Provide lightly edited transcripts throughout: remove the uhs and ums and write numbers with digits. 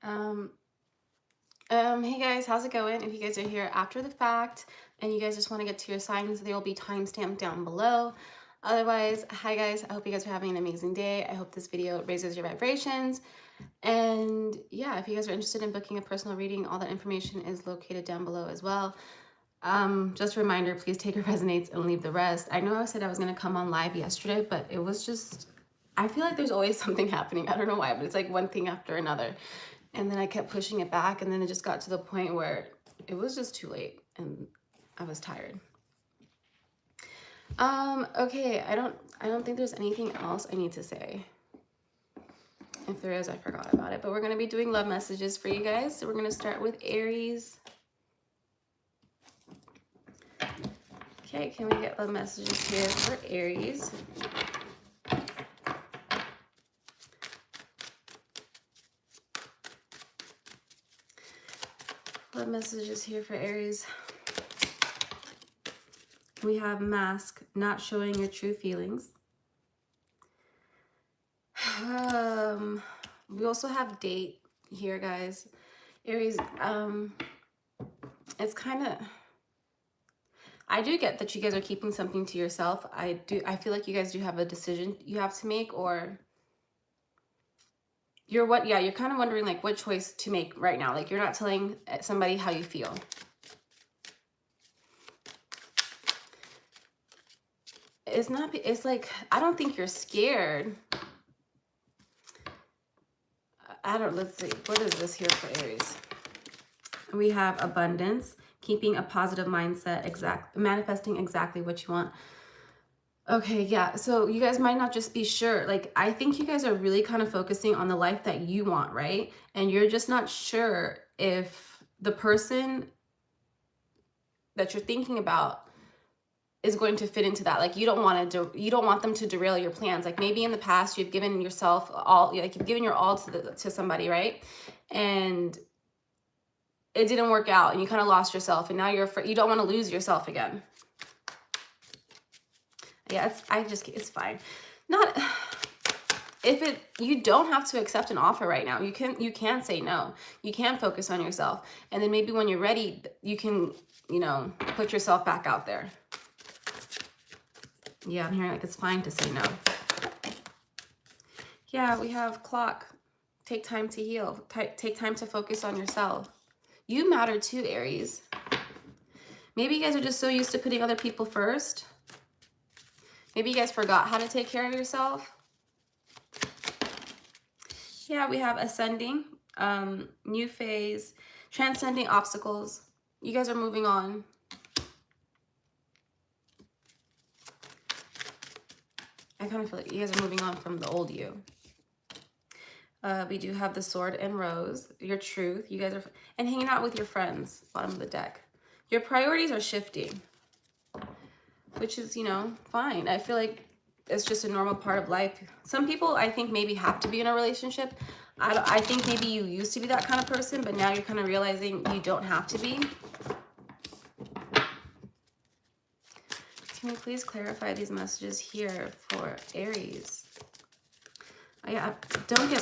Hey guys, how's it going? If you guys are here after the fact and you guys just want to get to your signs, they will be timestamped down below. Otherwise, hi guys, I hope you guys are having an amazing day. I hope this video raises your vibrations. And yeah, if you guys are interested in booking a personal reading, all that information is located down below as well. Just a reminder, please take what resonates and leave the rest. I know I said I was going to come on live yesterday, but it was just, I feel like there's always something happening. I don't know why, but it's like one thing after another. And then I kept pushing it back, and then it just got to the point where it was just too late and I was tired. Okay, I don't think there's anything else I need to say. If there is, I forgot about it. But we're gonna be doing love messages for you guys. So we're gonna start with Aries. Okay, can we get love messages here for Aries? Love messages here for Aries. We have mask, not showing your true feelings. We also have date here, guys. Aries, it's kind of, I do get that you guys are keeping something to yourself. I feel like you guys do have a decision you have to make, or you're kind of wondering like what choice to make right now. Like you're not telling somebody how you feel. It's like, I don't think you're scared. Let's see, what is this here for Aries? We have abundance, keeping a positive mindset, manifesting exactly what you want. Okay, yeah, so you guys might not just be sure. Like, I think you guys are really kind of focusing on the life that you want, right? And you're just not sure if the person that you're thinking about is going to fit into that. Like, you don't want them to derail your plans. Like, maybe in the past you've given yourself all, like you've given your all to somebody, right? And it didn't work out and you kind of lost yourself, and now you don't want to lose yourself again. Yeah, it's fine. You don't have to accept an offer right now. You can say no. You can focus on yourself. And then maybe when you're ready, you can, put yourself back out there. Yeah, I'm hearing like it's fine to say no. Yeah, we have clock. Take time to heal. Take time to focus on yourself. You matter too, Aries. Maybe you guys are just so used to putting other people first. Maybe you guys forgot how to take care of yourself. Yeah, we have ascending, new phase, transcending obstacles. You guys are moving on. I kind of feel like you guys are moving on from the old you. We do have the sword and rose, your truth. You guys are, and hanging out with your friends, bottom of the deck. Your priorities are shifting, which is, fine. I feel like it's just a normal part of life. Some people, I think, maybe have to be in a relationship. I think maybe you used to be that kind of person, but now you're kind of realizing you don't have to be. Can we please clarify these messages here for Aries? Oh, yeah,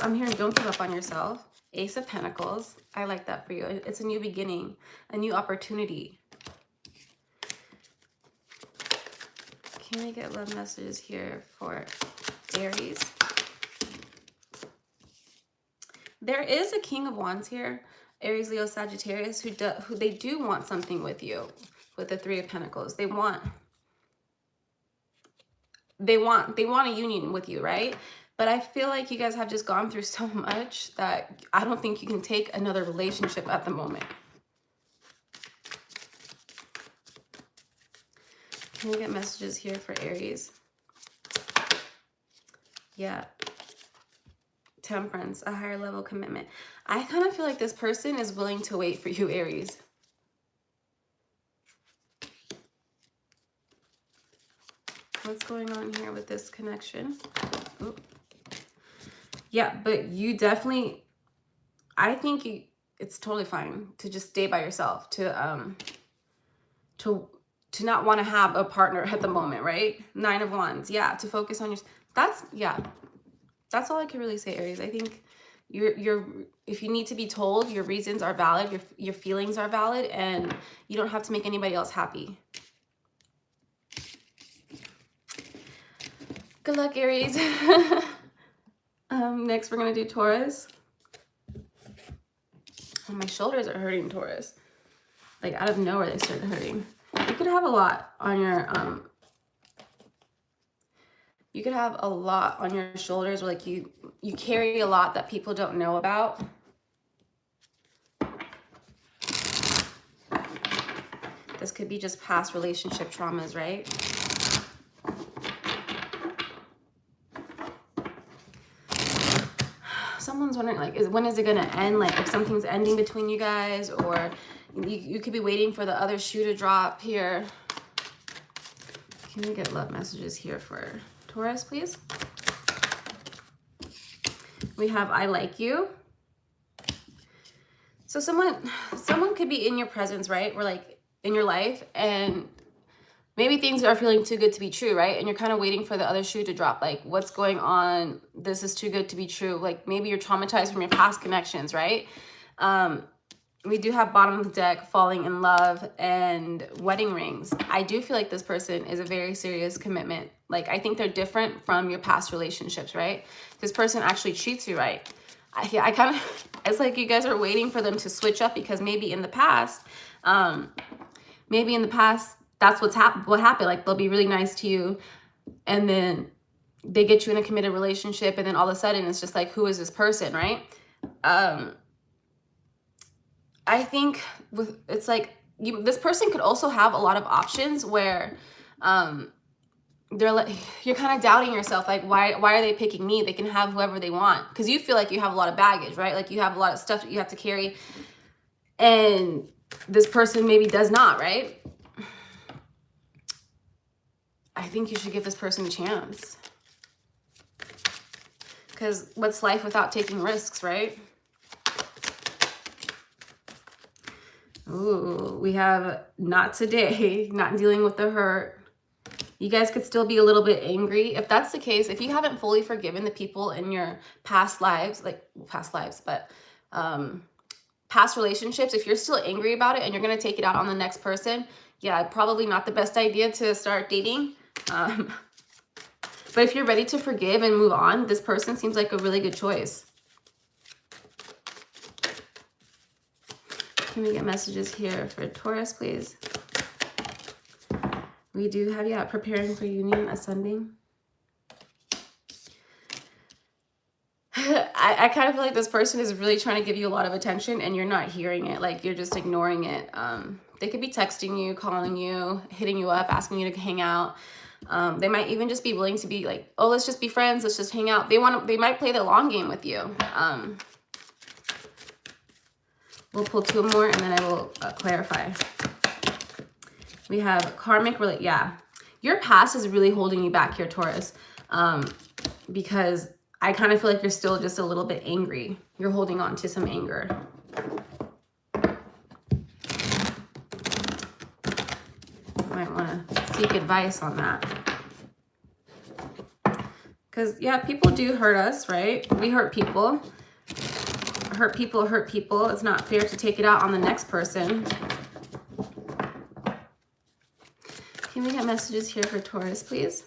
I'm hearing don't give up on yourself. Ace of Pentacles. I like that for you. It's a new beginning, a new opportunity. Can we get love messages here for Aries? There is a King of Wands here, Aries, Leo, Sagittarius, who they do want something with you, with the Three of Pentacles. They want a union with you, right? But I feel like you guys have just gone through so much that I don't think you can take another relationship at the moment. Can we get messages here for Aries? Yeah. Temperance, a higher level commitment. I kind of feel like this person is willing to wait for you, Aries. What's going on here with this connection? Ooh. Yeah, but you definitely, I think it's totally fine to just stay by yourself, to not want to have a partner at the moment, right? 9 of Wands, yeah, to focus on your, that's all I can really say, Aries. I think if you need to be told, your reasons are valid, your feelings are valid, and you don't have to make anybody else happy. Good luck, Aries. Next, we're going to do Taurus. Oh, my shoulders are hurting, Taurus. Like, out of nowhere, they started hurting. You could have a lot on your, shoulders, or like you carry a lot that people don't know about. This could be just past relationship traumas, right? Someone's wondering, like, when is it going to end? Like, if something's ending between you guys, or you could be waiting for the other shoe to drop here. Can we get love messages here for Taurus, please? We have I like you. So someone could be in your presence, right? Or like in your life, and maybe things are feeling too good to be true, right? And you're kind of waiting for the other shoe to drop. Like, what's going on? This is too good to be true. Like, maybe you're traumatized from your past connections, right? We do have bottom of the deck, falling in love, and wedding rings. I do feel like this person is a very serious commitment. Like, I think they're different from your past relationships, right? This person actually treats you right. I kind of, it's like you guys are waiting for them to switch up, because maybe in the past, that's what happened. Like, they'll be really nice to you, and then they get you in a committed relationship, and then all of a sudden it's just like, who is this person, right? I think it's like this person could also have a lot of options where they're like, you're kind of doubting yourself, like, why are they picking me? They can have whoever they want, because you feel like you have a lot of baggage, right? Like, you have a lot of stuff that you have to carry, and this person maybe does not, right? I think you should give this person a chance, because what's life without taking risks, right? Ooh, we have not today, not dealing with the hurt. You guys could still be a little bit angry. If that's the case, if you haven't fully forgiven the people in your past lives, past relationships, if you're still angry about it and you're going to take it out on the next person, yeah, probably not the best idea to start dating. But if you're ready to forgive and move on, this person seems like a really good choice. Can we get messages here for Taurus, please? We do have, yeah, preparing for union, ascending. I kind of feel like this person is really trying to give you a lot of attention, and you're not hearing it. Like, you're just ignoring it. They could be texting you, calling you, hitting you up, asking you to hang out. They might even just be willing to be like, oh, let's just be friends. Let's just hang out. They might play the long game with you. We'll pull two more, and then I will clarify. We have karmic, yeah. Your past is really holding you back here, Taurus, because I kind of feel like you're still just a little bit angry. You're holding on to some anger. Might want to seek advice on that. Because, yeah, people do hurt us, right? We hurt people. Hurt people. It's not fair to take it out on the next person. Can we get messages here for Taurus, please?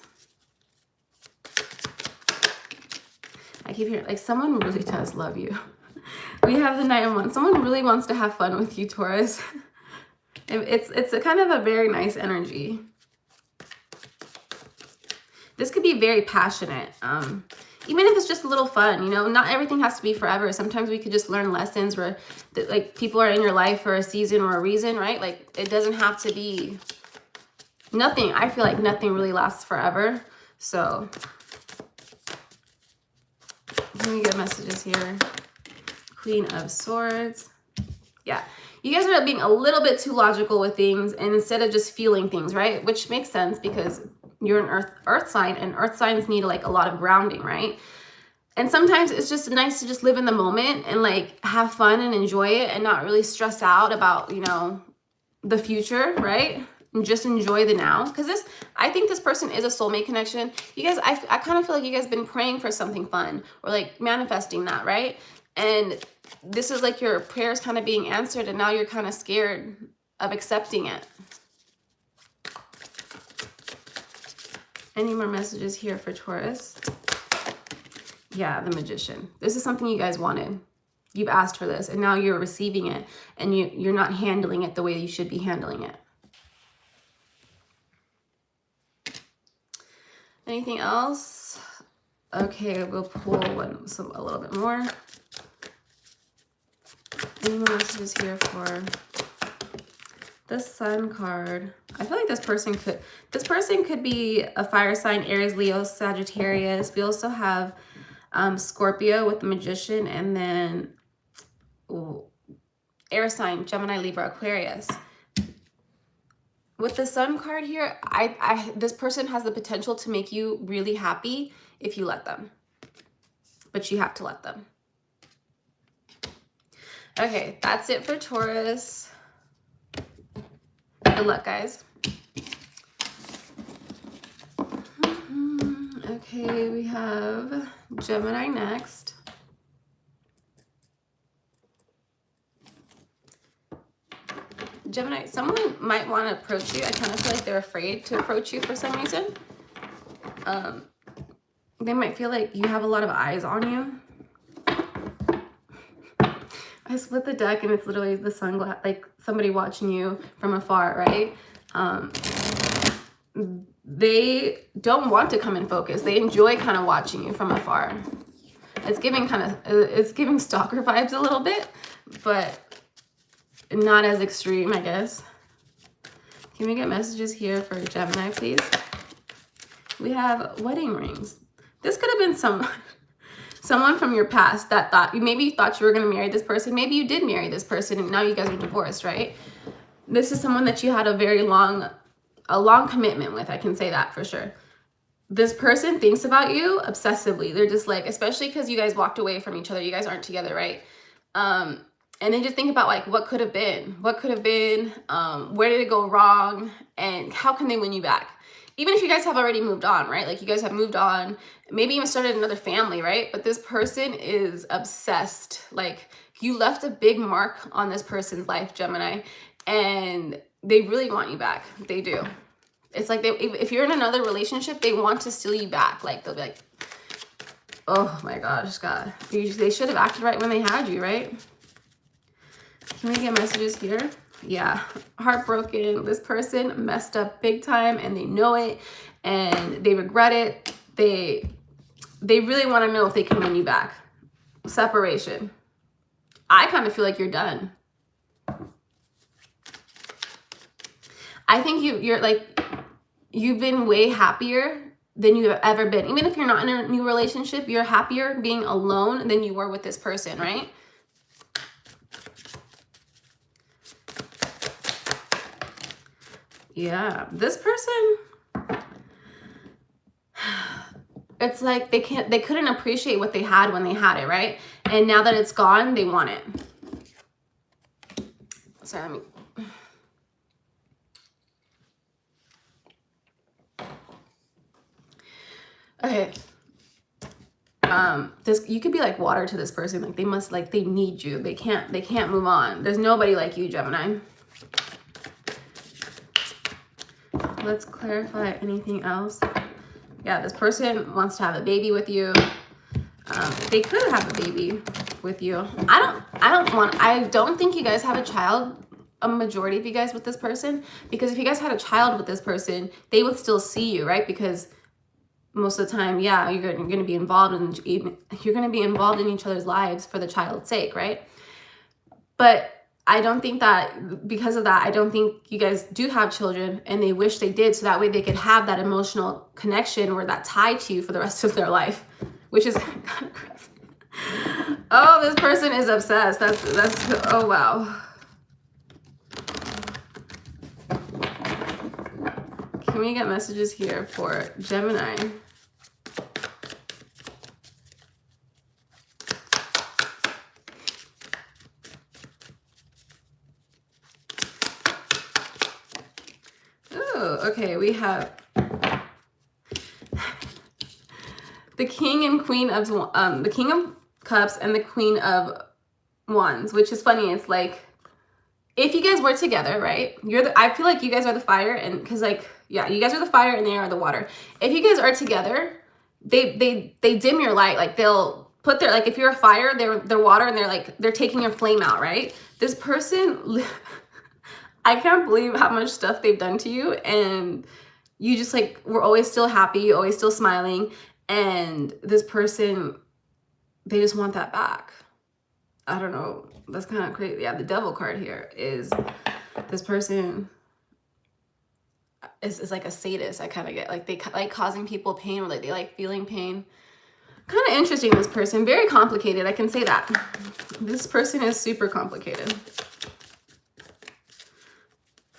I keep hearing, like, someone really does love you. We have the Knight of Wands. Someone really wants to have fun with you, Taurus. It's a kind of a very nice energy. This could be very passionate. Even if it's just a little fun, you know, not everything has to be forever. Sometimes we could just learn lessons where, like, people are in your life for a season or a reason, right? Like, it doesn't have to be nothing. I feel like nothing really lasts forever. So, let me get messages here. Queen of Swords. Yeah. You guys are being a little bit too logical with things, and instead of just feeling things, right? Which makes sense, because you're an earth sign, and earth signs need like a lot of grounding, right? And sometimes it's just nice to just live in the moment and like have fun and enjoy it, and not really stress out about, you know, the future, right? And just enjoy the now. Because I think this person is a soulmate connection. You guys, I kind of feel like you guys have been praying for something fun, or like manifesting that, right? And this is like your prayers kind of being answered, and now you're kind of scared of accepting it. Any more messages here for Taurus? Yeah, the Magician. This is something you guys wanted. You've asked for this, and now you're receiving it, and you're not handling it the way you should be handling it. Anything else? Okay, we'll pull a little bit more. Any more messages here for the Sun card? I feel like this person could be a fire sign, Aries, Leo, Sagittarius. We also have Scorpio with the Magician, and then air sign, Gemini, Libra, Aquarius. With the Sun card here, this person has the potential to make you really happy if you let them. But you have to let them. Okay, that's it for Taurus. Good luck, guys. Okay, we have Gemini next. Gemini, someone might want to approach you. I kind of feel like they're afraid to approach you for some reason. They might feel like you have a lot of eyes on you. I split the deck and it's literally the sunglass, like somebody watching you from afar, right? They don't want to come in focus. They enjoy kind of watching you from afar. It's giving stalker vibes a little bit, but not as extreme, I guess. Can we get messages here for Gemini, please? We have wedding rings. This could have been someone from your past that maybe you thought you were going to marry this person. Maybe you did marry this person and now you guys are divorced, right? This is someone that you had a long commitment with. I can say that for sure. This person thinks about you obsessively. They're just like, especially because you guys walked away from each other. You guys aren't together, right? And they just think about like, what could have been? What could have been? Where did it go wrong? And how can they win you back? Even if you guys have already moved on, right? Like you guys have moved on, maybe even started another family, right? But this person is obsessed. Like you left a big mark on this person's life, Gemini, and they really want you back. They do. It's like if you're in another relationship, they want to steal you back. Like they'll be like, oh my gosh, God. They should have acted right when they had you, right? Can we get messages here? Yeah, heartbroken. This person messed up big time and they know it and they regret it. They really want to know if they can win you back. Separation. I kind of feel like you're done. I think you've been way happier than you've ever been. Even if you're not in a new relationship, you're happier being alone than you were with this person, right? Yeah, this person, it's like they couldn't appreciate what they had when they had it, right? And now that it's gone, they want it. Sorry, let me... Okay. You could be like water to this person. Like they need you. They can't move on. There's nobody like you, Gemini. Let's clarify anything else. Yeah, this person wants to have a baby with you. They could have a baby with you. I don't think you guys have a child, a majority of you guys with this person, because if you guys had a child with this person, they would still see you, right? Because most of the time, yeah, you're going to be involved in each other's lives for the child's sake, right? But I don't think that because of that, I don't think you guys do have children and they wish they did, so that way they could have that emotional connection or that tie to you for the rest of their life, which is kind of crazy. Oh, this person is obsessed. That's oh wow. Can we get messages here for Gemini? Okay, we have the King and Queen of Cups and the Queen of Wands, which is funny. It's like, if you guys were together, right? I feel like you guys are the fire, and because like, yeah, you guys are the fire and they are the water. If you guys are together, they dim your light. Like they'll put their, like if you're a fire, they're water, and they're taking your flame out, right? This person, I can't believe how much stuff they've done to you, and you just like, we're always still happy, always still smiling, and this person, they just want that back. I don't know. That's kind of crazy. Yeah, the Devil card here is this person is like a sadist. I kind of get like, they like causing people pain, or like they like feeling pain. Kind of interesting, this person. Very complicated, I can say that. This person is super complicated.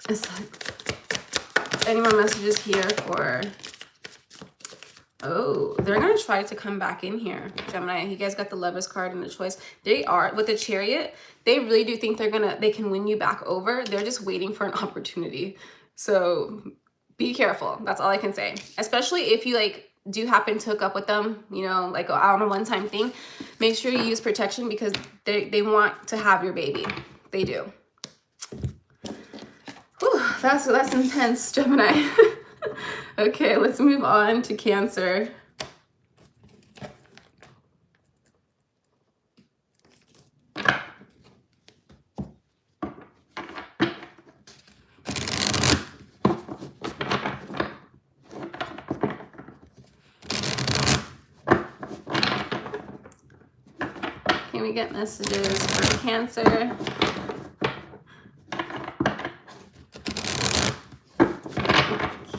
It's like, any more messages here for... Oh, they're going to try to come back in here, Gemini. You guys got the Lovers card and the Choice. They are, with the Chariot, they really do think they can win you back over. They're just waiting for an opportunity. So be careful. That's all I can say. Especially if you like do happen to hook up with them, you know, like on a one-time thing. Make sure you use protection, because they want to have your baby. They do. Whew, that's intense, Gemini. Okay, let's move on to Cancer. Can we get messages for Cancer?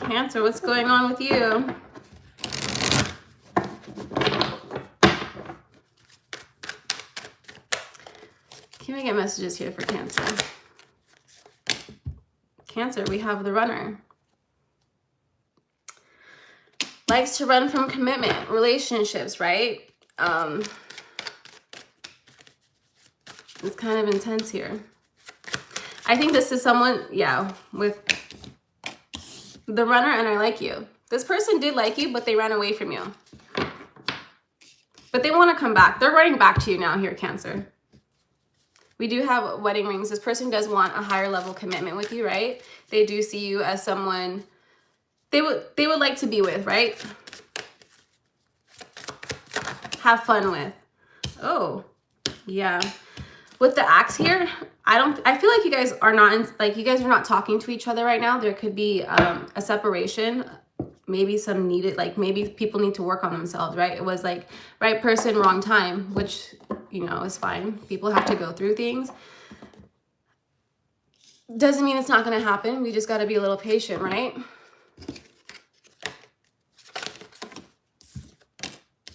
Cancer, what's going on with you? Can we get messages here for Cancer? Cancer, we have the Runner. Likes to run from commitment, relationships, right? It's kind of intense here. I think this is someone, yeah, with the Runner, and I like you. This person did like you, but they ran away from you. But they want to come back. They're running back to you now here, Cancer. We do have wedding rings. This person does want a higher level commitment with you, right? They do see you as someone they would like to be with, right? Have fun with. Oh, yeah. With the Axe here, I feel like you guys are not talking to each other right now. There could be a separation, maybe some needed, like maybe people need to work on themselves, right? It was like right person, wrong time, which, you know, is fine. People have to go through things. Doesn't mean it's not going to happen. We just got to be a little patient, right?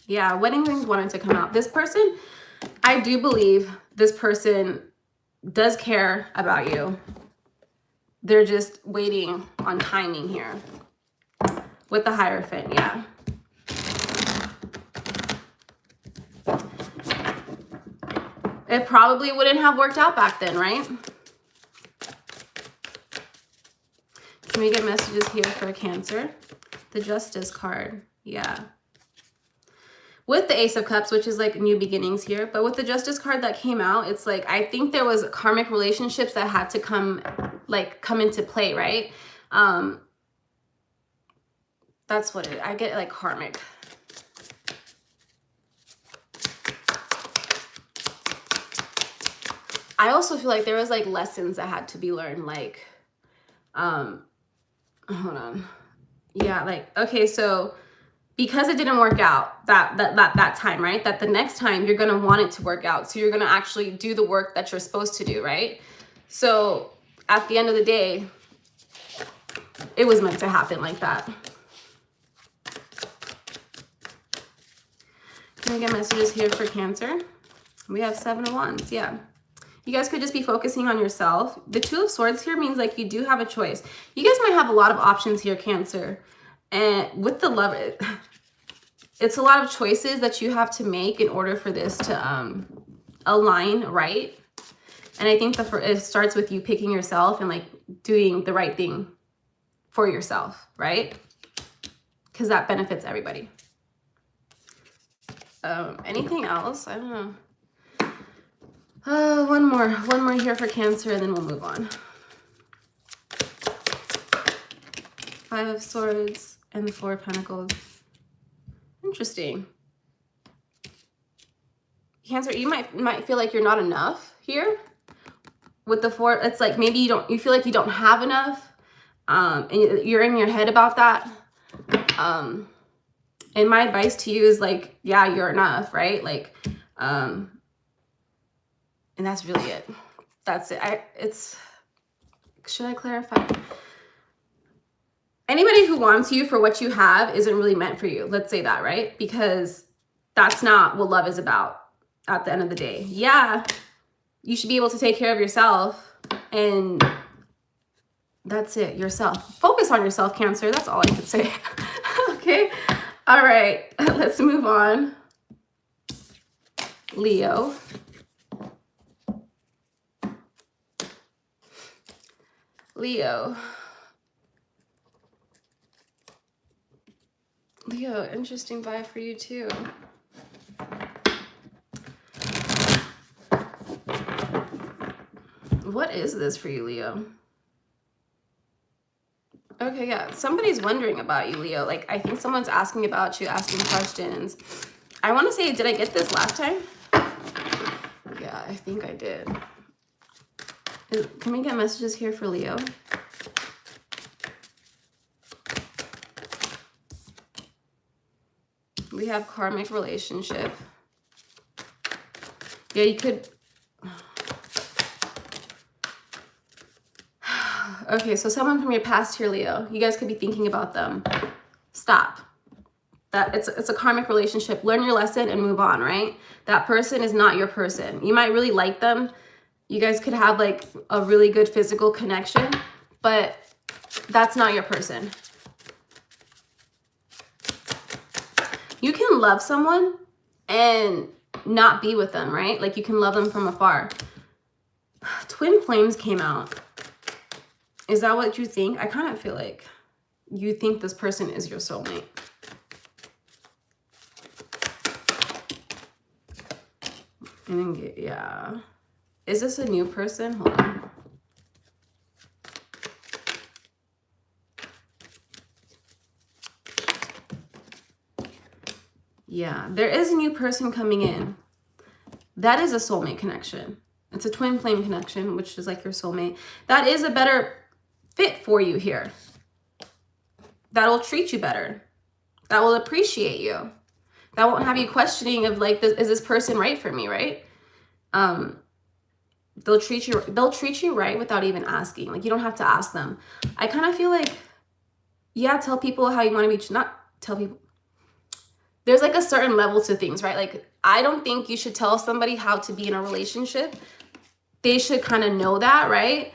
Yeah, wedding rings wanted to come out. This person, I do believe this person does care about you. They're just waiting on timing here. With the Hierophant, yeah. It probably wouldn't have worked out back then, right? Can we get messages here for Cancer? The Justice card, yeah. With the Ace of Cups, which is like new beginnings here, but with the Justice card that came out, it's like, I think there was karmic relationships that had to come into play, right? That's what I get, like karmic. I also feel like there was like lessons that had to be learned, like, hold on. Yeah, like, okay, so because it didn't work out that time, right? That the next time you're going to want it to work out. So you're going to actually do the work that you're supposed to do, right? So at the end of the day, it was meant to happen like that. Can we get messages here for Cancer? We have 7 of Wands, yeah. You guys could just be focusing on yourself. The 2 of Swords here means like you do have a choice. You guys might have a lot of options here, Cancer. And with the Lover, it's a lot of choices that you have to make in order for this to align right. And I think it starts with you picking yourself and like doing the right thing for yourself, right? Because that benefits everybody. Anything else? I don't know. One more here for Cancer, and then we'll move on. Five of Swords and the Four of Pentacles. Interesting. Cancer, you might feel like you're not enough here. With the Four, it's like maybe you feel like you don't have enough. And you're in your head about that. And my advice to you is like, yeah, you're enough, right? Like, and that's really it. That's it. Should I clarify? Anybody who wants you for what you have isn't really meant for you. Let's say that, right? Because that's not what love is about at the end of the day. Yeah, you should be able to take care of yourself, and that's it, yourself. Focus on yourself, Cancer. That's all I could say. Okay. All right. Let's move on. Leo. Leo, interesting vibe for you too. What is this for you, Leo? Okay, yeah, somebody's wondering about you, Leo. Like, I think someone's asking about you, asking questions. I want to say, did I get this last time? Yeah, I think I did. Can we get messages here for Leo? We have karmic relationship. Yeah, you could... Okay, so someone from your past here, Leo. You guys could be thinking about them. Stop. It's a karmic relationship. Learn your lesson and move on, right? That person is not your person. You might really like them. You guys could have like a really good physical connection, but that's not your person. You can love someone and not be with them, right? Like you can love them from afar. Twin flames came out. Is that what you think? I kind of feel like you think this person is your soulmate. And then yeah. Is this a new person? Hold on. Yeah, there is a new person coming in. That is a soulmate connection. It's a twin flame connection, which is like your soulmate. That is a better fit for you here. That will treat you better. That will appreciate you. That won't have you questioning of like, is this person right for me, right? They'll treat you right without even asking. Like you don't have to ask them. I kind of feel like, yeah, tell people how you want to be, not tell people. There's like a certain level to things, right? Like I don't think you should tell somebody how to be in a relationship. They should kind of know that, right?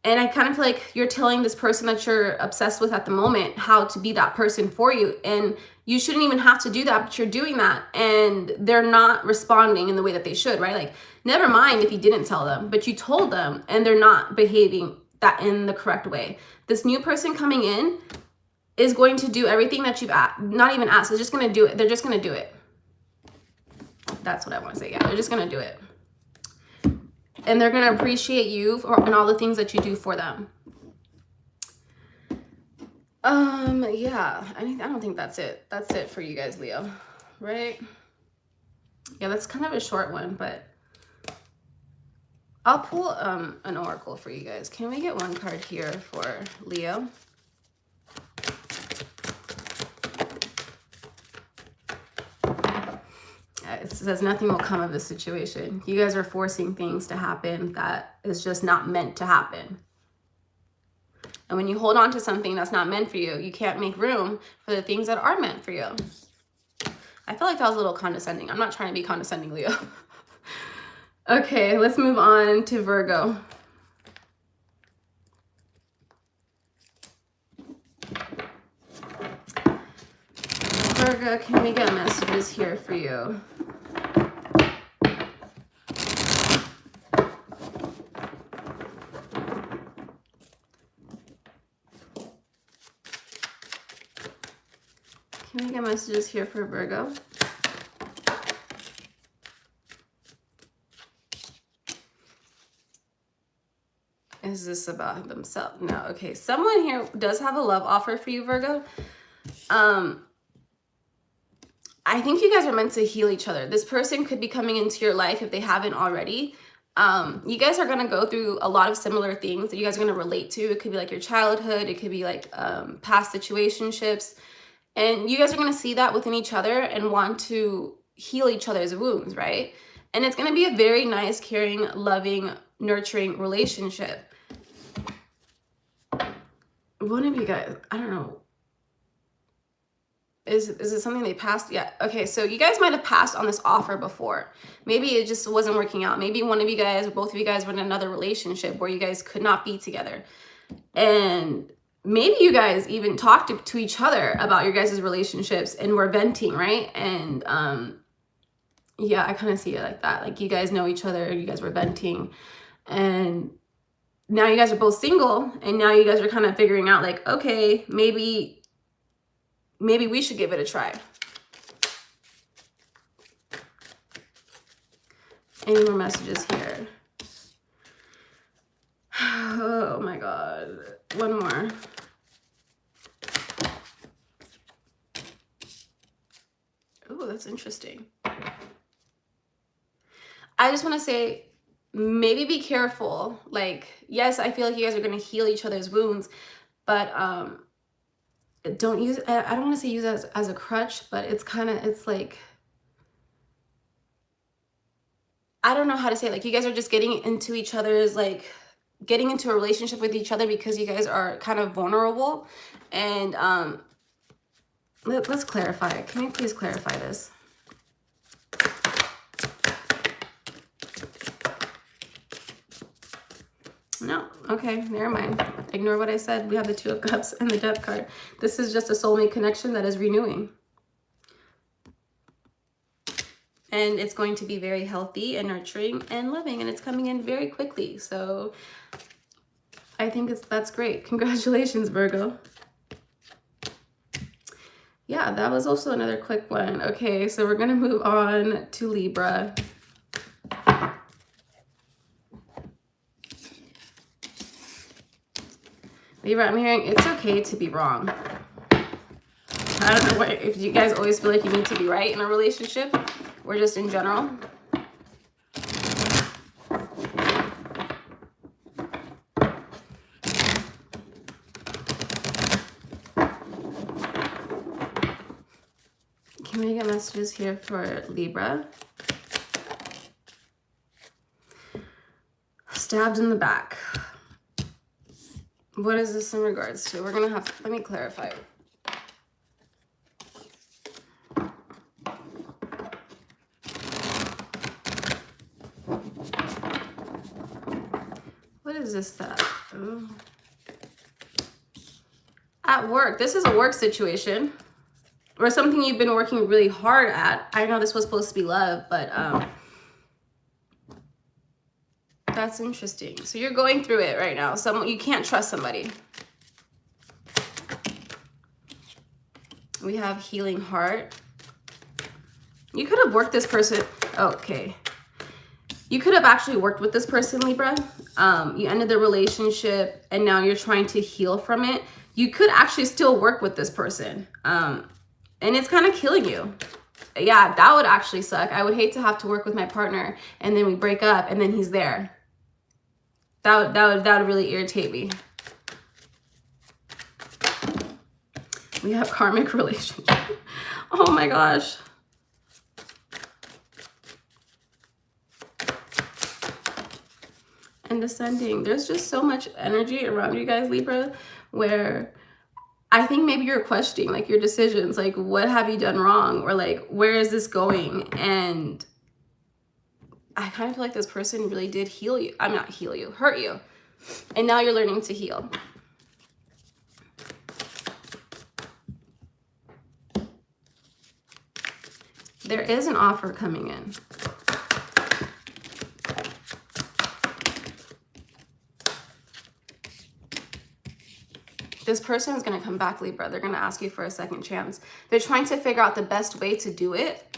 And I kind of feel like you're telling this person that you're obsessed with at the moment how to be that person for you. And you shouldn't even have to do that, but you're doing that. And they're not responding in the way that they should, right? Like, never mind if you didn't tell them, but you told them and they're not behaving that in the correct way. This new person coming in is going to do everything that you've not even asked. They're just going to do it. They're just going to do it. That's what I want to say. Yeah, they're just going to do it. And they're going to appreciate you and all the things that you do for them. Yeah, I don't think that's it. That's it for you guys, Leo, right? Yeah, that's kind of a short one, but I'll pull an oracle for you guys. Can we get one card here for Leo? It says nothing will come of this situation. You guys are forcing things to happen that is just not meant to happen. And when you hold on to something that's not meant for you, you can't make room for the things that are meant for you. I feel like that was a little condescending. I'm not trying to be condescending, Leo. Okay, let's move on to Virgo. Virgo, can we get messages here for you? Can Can I get messages here for Virgo? Is this about themselves? No. Okay. Someone here does have a love offer for you, Virgo. I think you guys are meant to heal each other. This person could be coming into your life if they haven't already. You guys are going to go through a lot of similar things that you guys are going to relate to. It could be like your childhood. It could be like past situationships. And you guys are going to see that within each other and want to heal each other's wounds, right? And it's going to be a very nice, caring, loving, nurturing relationship. One of you guys, I don't know. Is it something they passed? Yeah. Okay, so you guys might have passed on this offer before. Maybe it just wasn't working out. Maybe one of you guys or both of you guys were in another relationship where you guys could not be together. And maybe you guys even talked to each other about your guys' relationships and were venting, right? And yeah, I kind of see it like that. Like you guys know each other, you guys were venting. And now you guys are both single. And now you guys are kind of figuring out like, okay, maybe we should give it a try. Any more messages here? Oh my God. One more. Oh, that's interesting. I just want to say, maybe be careful. Like, yes, I feel like you guys are going to heal each other's wounds, but don't use, I don't want to say use it as a crutch, but it's like, I don't know how to say it. Like you guys are just getting into each other's, like getting into a relationship with each other because you guys are kind of vulnerable. And let's clarify. Can you please clarify this? No. Okay, never mind. Ignore what I said. We have the Two of Cups and the Death card. This is just a soulmate connection that is renewing. And it's going to be very healthy and nurturing and loving. And it's coming in very quickly. So I think that's great. Congratulations, Virgo. Yeah, that was also another quick one. Okay, so we're going to move on to Libra. Libra, I'm hearing it's okay to be wrong. I don't know if you guys always feel like you need to be right in a relationship or just in general. Can we get messages here for Libra? Stabbed in the back. What is this in regards to? We're going to have, let me clarify. What is this that? Oh. At work. This is a work situation or something you've been working really hard at. I know this was supposed to be love, but that's interesting. So you're going through it right now. You can't trust somebody. We have healing heart. You could have worked this person. Okay. You could have actually worked with this person, Libra. You ended the relationship and now you're trying to heal from it. You could actually still work with this person. And it's kind of killing you. Yeah, that would actually suck. I would hate to have to work with my partner and then we break up and then he's there. That would really irritate me. We have karmic relationship. Oh my gosh. And descending. There's just so much energy around you guys, Libra, where I think maybe you're questioning like your decisions, like what have you done wrong, or like where is this going? And I kind of feel like this person really did heal you. I'm not heal you, hurt you. And now you're learning to heal. There is an offer coming in. This person is going to come back, Libra. They're going to ask you for a second chance. They're trying to figure out the best way to do it.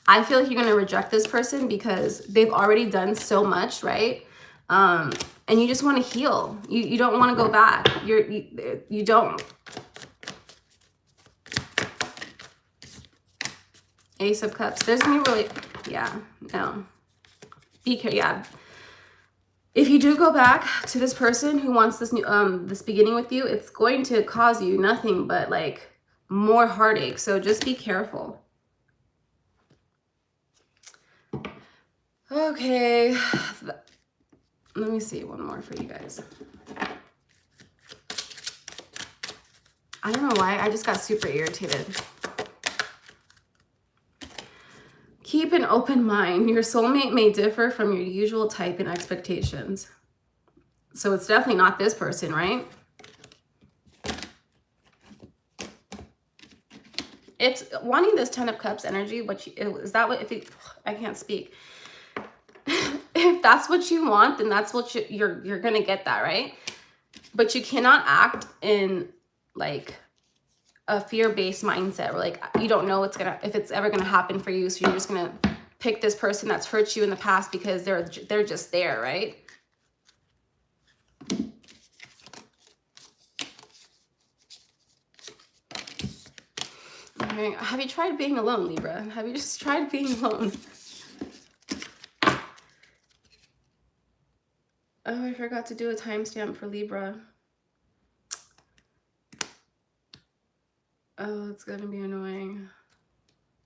I feel like you're going to reject this person because they've already done so much, right? And you just want to heal. You don't want to go back. You don't. Ace of Cups. There's going to be really, yeah, no. Be careful, yeah. If you do go back to this person who wants this new, this beginning with you, it's going to cause you nothing but like more heartache. So just be careful. Okay. Let me see one more for you guys. I don't know why. I just got super irritated. Keep an open mind. Your soulmate may differ from your usual type and expectations. So it's definitely not this person, right? It's wanting this 10 of Cups energy. Is that what, I can't speak. If that's what you want, then that's what you're going to get that, right? But you cannot act in like a fear-based mindset where like you don't know if it's ever gonna happen for you, so you're just gonna pick this person that's hurt you in the past because they're just there, right? Okay. Have you tried being alone, Libra? Have you just tried being alone? Oh, I forgot to do a timestamp for Libra. Oh, it's gonna be annoying.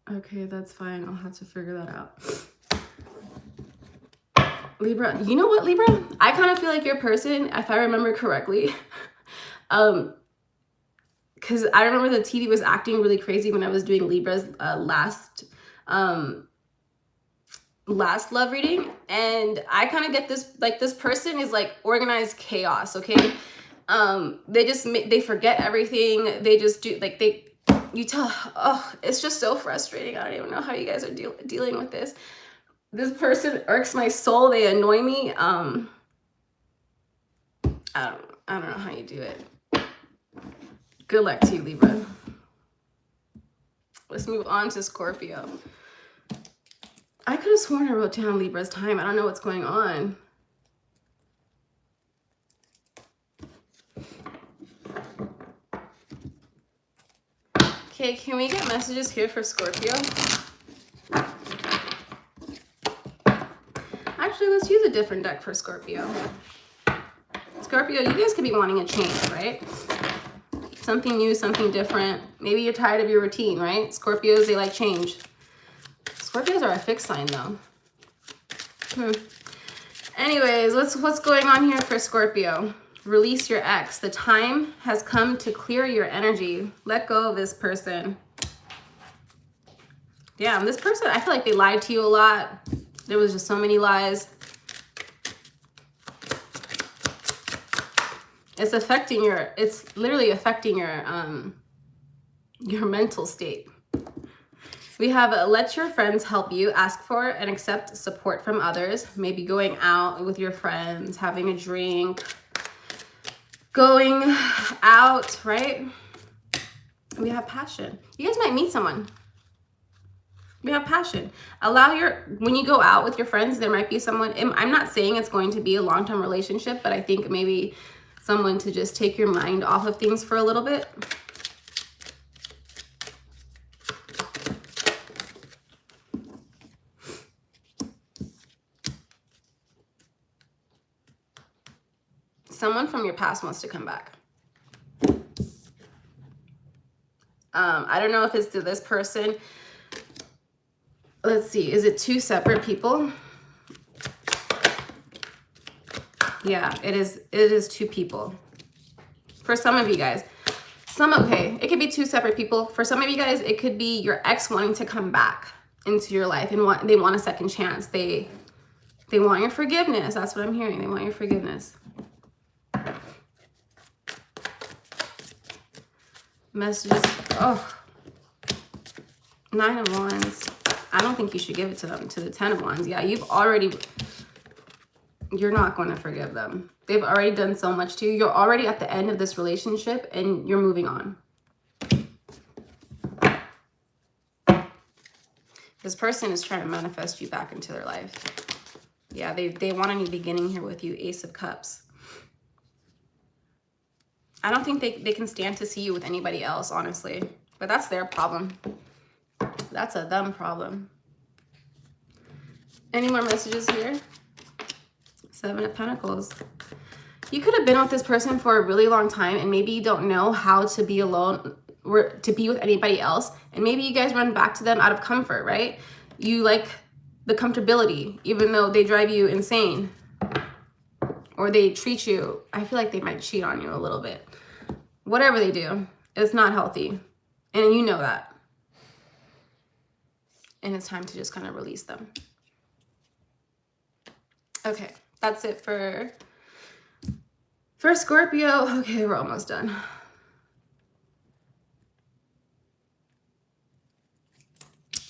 Okay, that's fine. I'll have to figure that out. Libra, you know what, Libra? I kind of feel like your person, if I remember correctly, because I remember the TV was acting really crazy when I was doing Libra's last love reading, and I kind of get this, like, this person is like organized chaos, okay? They forget everything. They just do, like, it's just so frustrating. I don't even know how you guys are dealing with this. This person irks my soul. They annoy me. I don't know how you do it. Good luck to you, Libra. Let's move on to Scorpio. I could have sworn I wrote down Libra's time. I don't know what's going on. Okay, can we get messages here for Scorpio? Actually, let's use a different deck for Scorpio. Scorpio, you guys could be wanting a change, right? Something new, something different. Maybe you're tired of your routine, right? Scorpios, they like change. Scorpios are a fixed sign, though. Anyways, what's going on here for Scorpio? Release your ex. The time has come to clear your energy. Let go of this person. Damn, this person, I feel like they lied to you a lot. There was just so many lies. It's literally affecting your mental state. We have let your friends help you. Ask for and accept support from others. Maybe going out with your friends, having a drink, going out, right? We have passion. You guys might meet someone. We have passion. When you go out with your friends, there might be someone. I'm not saying it's going to be a long-term relationship, but I think maybe someone to just take your mind off of things for a little bit. Someone from your past wants to come back. I don't know if it's to this person. Let's see. Is it two separate people? Yeah, it is. It is two people. For some of you guys. Okay, it could be two separate people. For some of you guys, it could be your ex wanting to come back into your life and they want a second chance. They want your forgiveness. That's what I'm hearing. They want your forgiveness. Messages. Oh, 9 of Wands. I don't think you should give it to them. To the 10 of Wands. Yeah, you're not going to forgive them. They've already done so much to you. You're already at the end of this relationship and you're moving on. This person is trying to manifest you back into their life. Yeah, they want a new beginning here with you. Ace of Cups. I don't think they can stand to see you with anybody else, honestly. But that's their problem. That's a them problem. Any more messages here? Seven of Pentacles. You could have been with this person for a really long time and maybe you don't know how to be alone or to be with anybody else. And maybe you guys run back to them out of comfort, right? You like the comfortability, even though they drive you insane. Or they treat you, I feel like they might cheat on you a little bit. Whatever they do, it's not healthy. And you know that. And it's time to just kind of release them. Okay, that's it for Scorpio. Okay, we're almost done.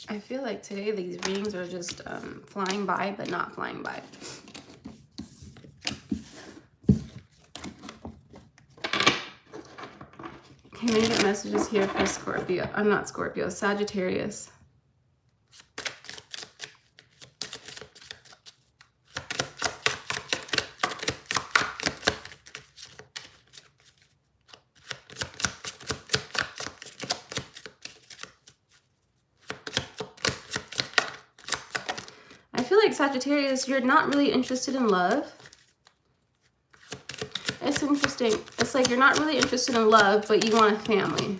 I feel like today these readings are just flying by, but not flying by. Can we get messages here for Scorpio? I'm not Scorpio, Sagittarius. I feel like Sagittarius, you're not really interested in love. It's interesting. It's like you're not really interested in love, but you want a family.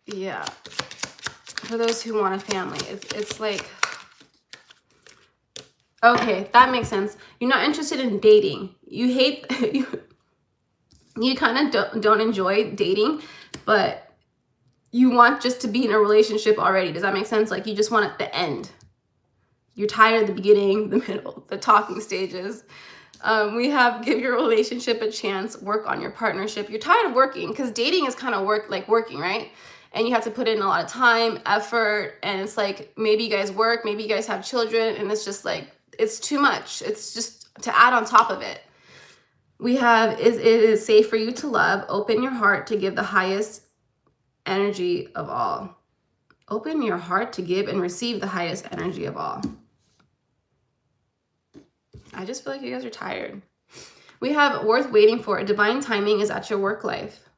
Yeah. For those who want a family, it's like, okay, that makes sense. You're not interested in dating. You hate, you kind of don't enjoy dating, but you want just to be in a relationship already. Does that make sense? Like you just want at the end. You're tired of the beginning, the middle, the talking stages. We have give your relationship a chance, work on your partnership. You're tired of working because dating is kind of working, right? And you have to put in a lot of time, effort, and it's like maybe you guys work, maybe you guys have children, and it's just like, it's too much. It's just to add on top of it. We have, it is safe for you to love. Open your heart to give the highest energy of all. Open your heart to give and receive the highest energy of all. I just feel like you guys are tired. We have worth waiting for. Divine timing is at your work life.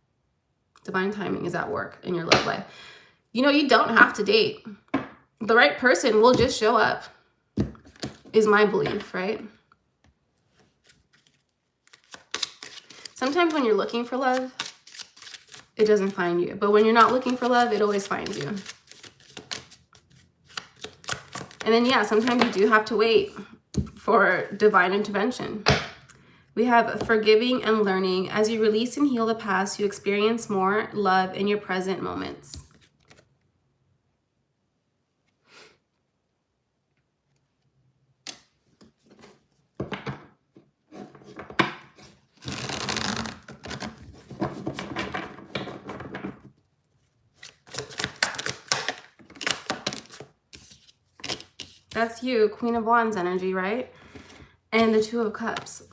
Divine timing is at work in your love life. You know, you don't have to date. The right person will just show up, is my belief, right? Sometimes when you're looking for love, it doesn't find you. But when you're not looking for love, it always finds you. And then, yeah, sometimes you do have to wait for divine intervention. We have forgiving and learning. As you release and heal the past, you experience more love in your present moments. That's you, Queen of Wands energy, right? And the Two of Cups.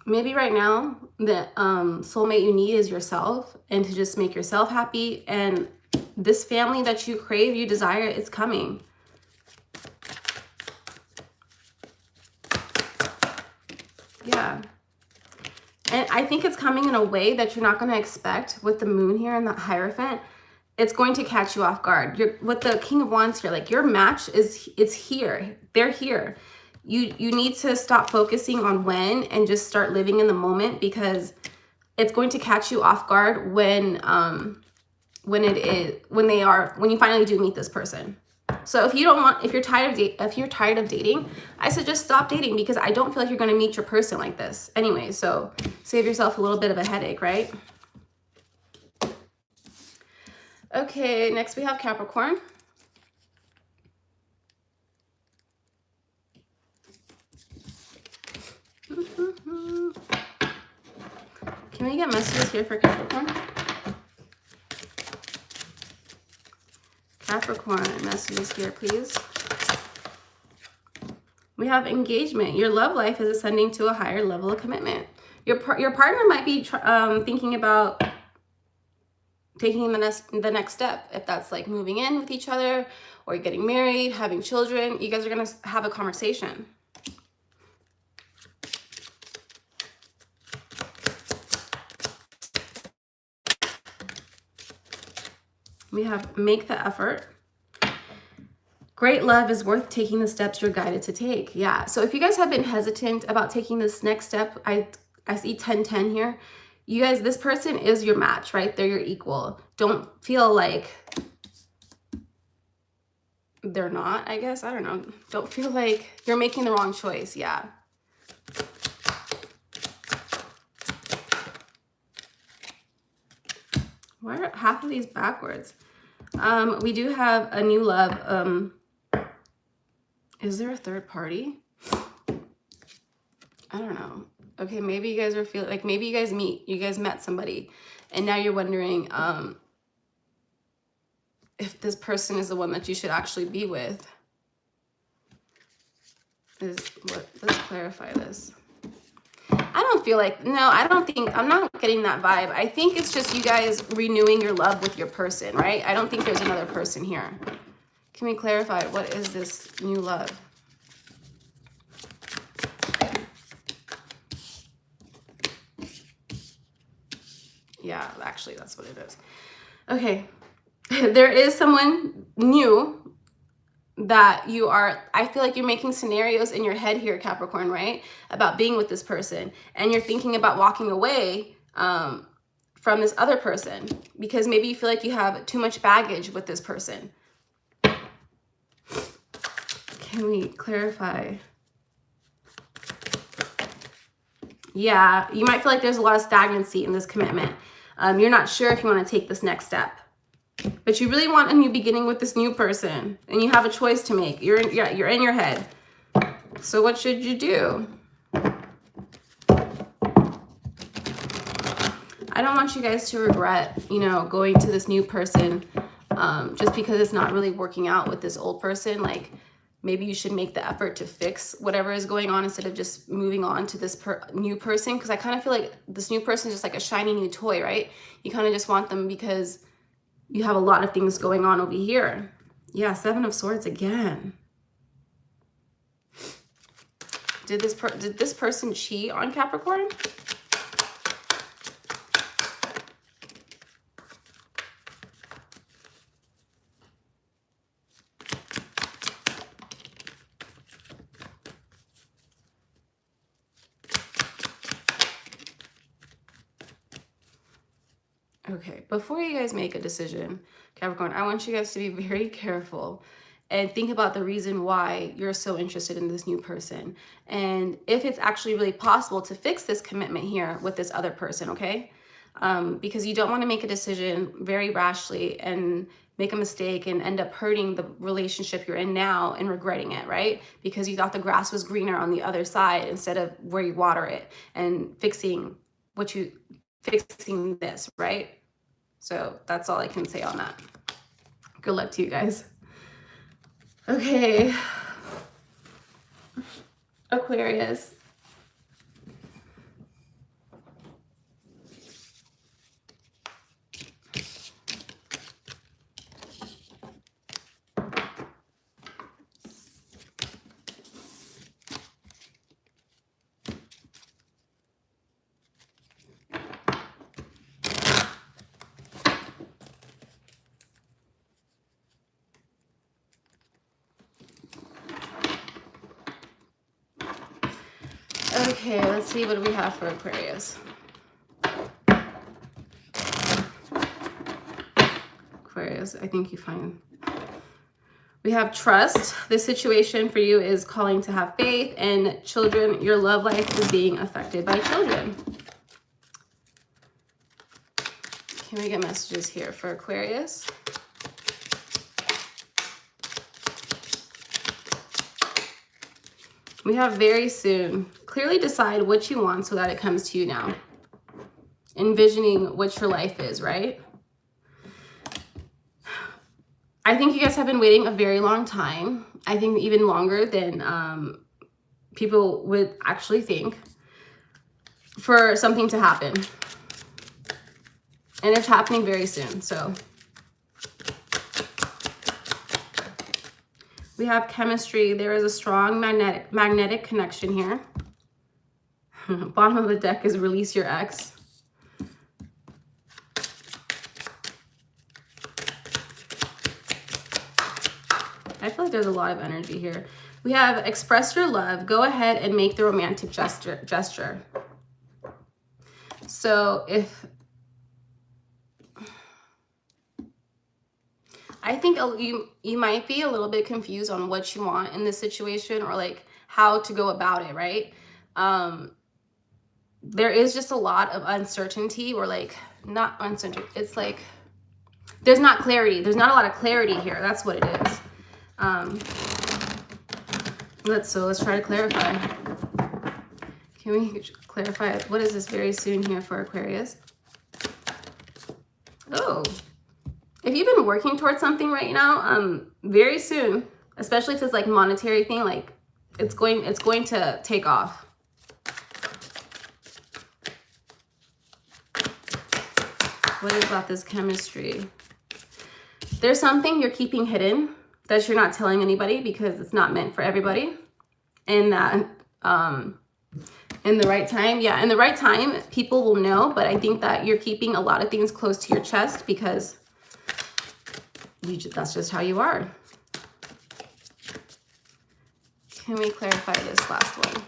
Maybe right now, the soulmate you need is yourself, and to just make yourself happy. And this family that you crave, you desire, it's coming. Yeah. And I think it's coming in a way that you're not going to expect with the moon here and the Hierophant. It's going to catch you off guard. With the King of Wands here, like your match it's here. They're here. You need to stop focusing on when and just start living in the moment, because it's going to catch you off guard when you finally do meet this person. So if you're tired of dating, I suggest stop dating, because I don't feel like you're going to meet your person like this anyway. So save yourself a little bit of a headache, right? Okay, next we have Capricorn. Can we get messages here for Capricorn? Capricorn, messages here, please. We have engagement. Your love life is ascending to a higher level of commitment. Your partner might be thinking about taking the next step. If that's like moving in with each other or getting married, having children, you guys are going to have a conversation. We have make the effort. Great love is worth taking the steps you're guided to take. Yeah. So if you guys have been hesitant about taking this next step, I see 10-10 here. You guys, this person is your match, right? They're your equal. Don't feel like they're not, I guess. I don't know. Don't feel like you're making the wrong choice. Yeah. Why are half of these backwards? We do have a new love. Is there a third party? I don't know. Okay, maybe you guys are feeling like maybe you guys met somebody and now you're wondering if this person is the one that you should actually be with. Let's clarify this. I don't feel like, no, I'm not getting that vibe. I think it's just you guys renewing your love with your person, right? I don't think there's another person here. Can we clarify, what is this new love? Yeah, actually, that's what it is. Okay. There is someone new that you are, I feel like you're making scenarios in your head here, Capricorn, right? About being with this person. And you're thinking about walking away from this other person because maybe you feel like you have too much baggage with this person. Can we clarify? Yeah, you might feel like there's a lot of stagnancy in this commitment. You're not sure if you want to take this next step, but you really want a new beginning with this new person, and you have a choice to make. You're in your head. So what should you do? I don't want you guys to regret, going to this new person just because it's not really working out with this old person. Like, maybe you should make the effort to fix whatever is going on instead of just moving on to this new person. Because I kind of feel like this new person is just like a shiny new toy, right? You kind of just want them because you have a lot of things going on over here. Yeah, 7 of Swords again. Did this person cheat on Capricorn? Okay, before you guys make a decision, Capricorn, I want you guys to be very careful and think about the reason why you're so interested in this new person. And if it's actually really possible to fix this commitment here with this other person, okay? Because you don't want to make a decision very rashly and make a mistake and end up hurting the relationship you're in now and regretting it, right? Because you thought the grass was greener on the other side instead of where you water it and fixing this, right? So that's all I can say on that. Good luck to you guys. Okay. Aquarius. Okay, let's see what do we have for Aquarius. Aquarius, I think you find. We have trust. This situation for you is calling to have faith, and children, your love life is being affected by children. Can we get messages here for Aquarius? We have very soon. Clearly decide what you want so that it comes to you now. Envisioning what your life is, right? I think you guys have been waiting a very long time. I think even longer than people would actually think, for something to happen. And it's happening very soon. So we have chemistry. There is a strong magnetic connection here. Bottom of the deck is release your ex. I feel like there's a lot of energy here. We have express your love. Go ahead and make the romantic gesture. So if I think you might be a little bit confused on what you want in this situation, or like how to go about it, right? There is just a lot of uncertainty, or like not uncertainty. It's like there's not clarity. There's not a lot of clarity here. That's what it is. Let's try to clarify. Can we clarify what is this very soon here for Aquarius? Oh, if you've been working towards something right now, very soon, especially if it's like monetary thing, like it's going to take off. What is about this chemistry? There's something you're keeping hidden that you're not telling anybody because it's not meant for everybody. And that in the right time, yeah, in the right time, people will know. But I think that you're keeping a lot of things close to your chest because that's just how you are. Can we clarify this last one?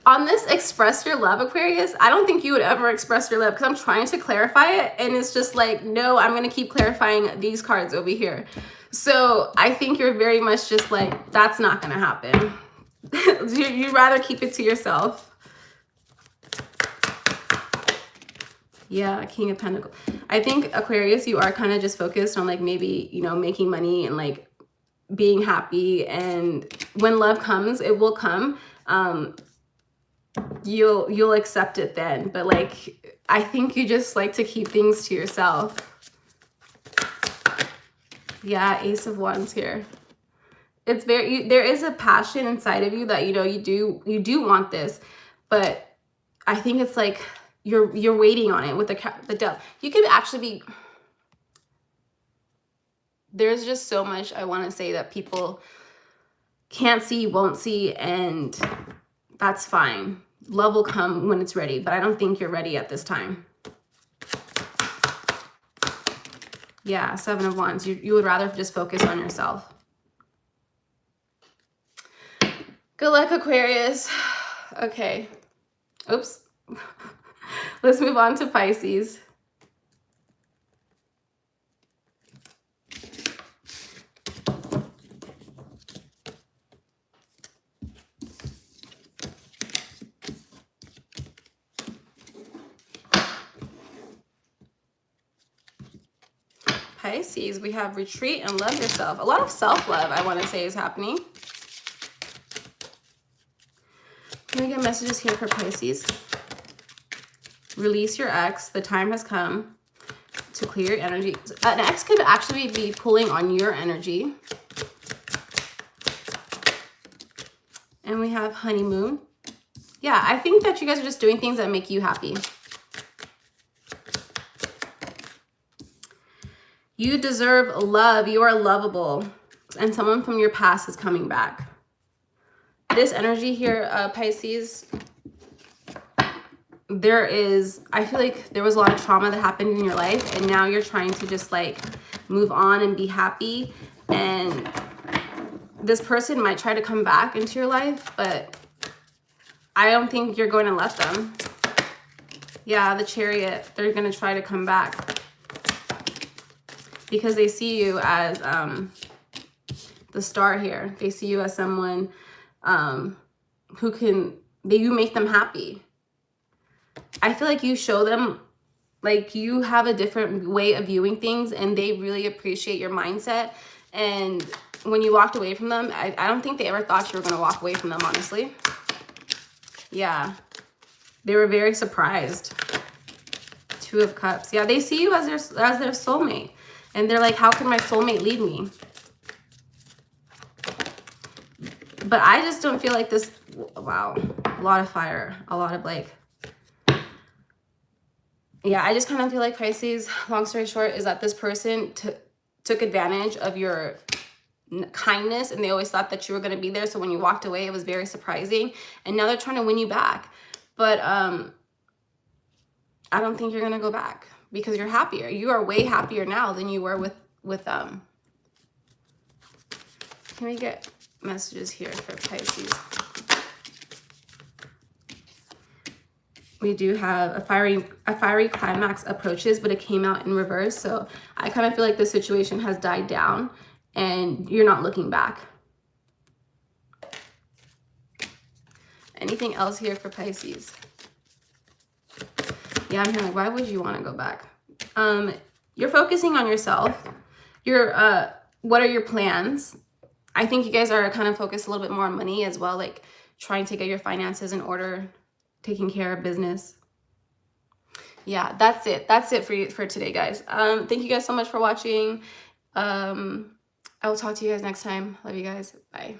On this express your love, Aquarius, I don't think you would ever express your love because I'm trying to clarify it. And it's just like, no, I'm going to keep clarifying these cards over here. So I think you're very much just like, that's not going to happen. You'd rather keep it to yourself. Yeah, King of Pentacles. I think Aquarius, you are kind of just focused on like maybe, you know, making money and like being happy. And when love comes, it will come. You'll accept it then, but like I think you just like to keep things to yourself. Yeah, Ace of Wands here. It's there is a passion inside of you that, you know, you do want this, but I think it's like you're waiting on it with the Devil. You could actually be, there's just so much I want to say that people can't see, won't see, and that's fine. Love will come when it's ready, but I don't think you're ready at this time. Yeah, Seven of Wands. You would rather just focus on yourself. Good luck, Aquarius. Okay. Oops. Let's move on to Pisces. Pisces, we have retreat and love yourself. A lot of self-love, I want to say, is happening. Can we get messages here for Pisces? Release your ex. The time has come to clear your energy. An ex could actually be pulling on your energy. And we have honeymoon. Yeah, I think that you guys are just doing things that make you happy. You deserve love. You are lovable. And someone from your past is coming back. This energy here, Pisces, I feel like there was a lot of trauma that happened in your life. And now you're trying to just like move on and be happy. And this person might try to come back into your life, but I don't think you're going to let them. Yeah, the Chariot, they're going to try to come back. Because they see you as the star here. They see you as someone you make them happy. I feel like you show them, like you have a different way of viewing things and they really appreciate your mindset. And when you walked away from them, I don't think they ever thought you were going to walk away from them, honestly. Yeah. They were very surprised. Two of Cups. Yeah, they see you as their soulmate. And they're like, how can my soulmate leave me? But I just don't feel like this. Wow. A lot of fire. A lot of like. Yeah, I just kind of feel like, Pisces, long story short, is that this person took advantage of your kindness, and they always thought that you were going to be there. So when you walked away, it was very surprising. And now they're trying to win you back. But I don't think you're going to go back because you're happier. You are way happier now than you were with them. Can we get messages here for Pisces? We do have a fiery climax approaches, but it came out in reverse. So I kind of feel like the situation has died down and you're not looking back. Anything else here for Pisces? Yeah, I'm hearing like, why would you want to go back? You're focusing on yourself. What are your plans? I think you guys are kind of focused a little bit more on money as well, like trying to get your finances in order, taking care of business. Yeah, that's it. That's it for today, guys. Thank you guys so much for watching. I will talk to you guys next time. Love you guys. Bye.